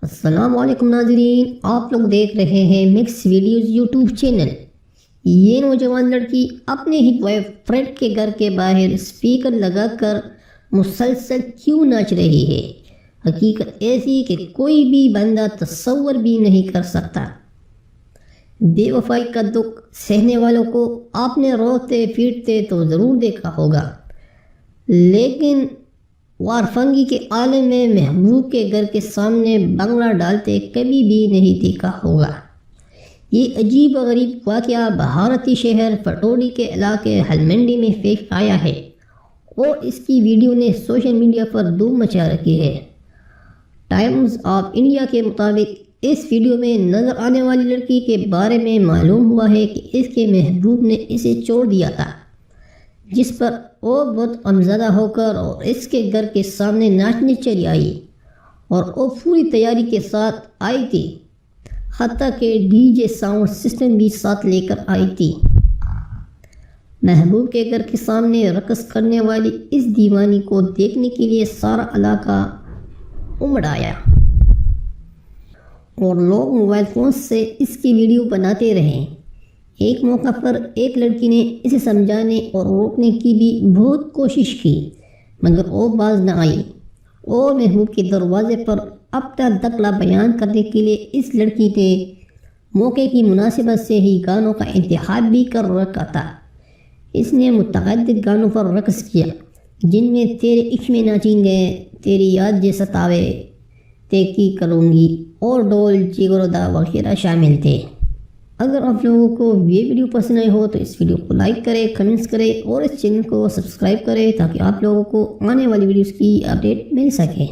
السلام علیکم ناظرین، آپ لوگ دیکھ رہے ہیں مکس ویڈیوز یوٹیوب چینل۔ یہ نوجوان لڑکی اپنے ہی بوائے فرینڈ کے گھر کے باہر اسپیکر لگا کر مسلسل کیوں ناچ رہی ہے؟ حقیقت ایسی کہ کوئی بھی بندہ تصور بھی نہیں کر سکتا۔ بے وفائی کا دکھ سہنے والوں کو آپ نے روتے پیٹتے تو ضرور دیکھا ہوگا، لیکن وارفنگی کے عالم میں محبوب کے گھر کے سامنے بنگلہ ڈالتے کبھی بھی نہیں دیکھا ہوگا۔ یہ عجیب و غریب واقعہ بھارتی شہر پٹوڈی کے علاقے ہلمنڈی میں پیش آیا ہے اور اس کی ویڈیو نے سوشل میڈیا پر دھوم مچا رکھی ہے۔ ٹائمز آف انڈیا کے مطابق اس ویڈیو میں نظر آنے والی لڑکی کے بارے میں معلوم ہوا ہے کہ اس کے محبوب نے اسے چھوڑ دیا تھا، جس پر وہ بہت غمزدہ ہو کر اور اس کے گھر کے سامنے ناچنے چلی آئی، اور وہ پوری تیاری کے ساتھ آئی تھی، حتیٰ کہ ڈی جے ساؤنڈ سسٹم بھی ساتھ لے کر آئی تھی۔ محبوب کے گھر کے سامنے رقص کرنے والی اس دیوانی کو دیکھنے کے لیے سارا علاقہ امڑ آیا اور لوگ موبائل فون سے اس کی ویڈیو بناتے رہے۔ ایک موقع پر ایک لڑکی نے اسے سمجھانے اور روکنے کی بھی بہت کوشش کی، مگر وہ باز نہ آئی۔ اور محبوب کے دروازے پر اپنا دکھلا بیان کرنے کے لیے اس لڑکی نے موقع کی مناسبت سے ہی گانوں کا انتخاب بھی کر رکھا تھا۔ اس نے متعدد گانوں پر رقص کیا، جن میں تیرے عشق میں ناچیں گے، تیری یاد جے ستاوے، تے کی کروں گی اور ڈول جگردا وغیرہ شامل تھے۔ اگر آپ لوگوں کو یہ ویڈیو پسند آئی ہو تو اس ویڈیو کو لائک کریں، کمنٹس کریں اور اس چینل کو سبسکرائب کریں تاکہ آپ لوگوں کو آنے والی ویڈیوز کی اپڈیٹ مل سکے۔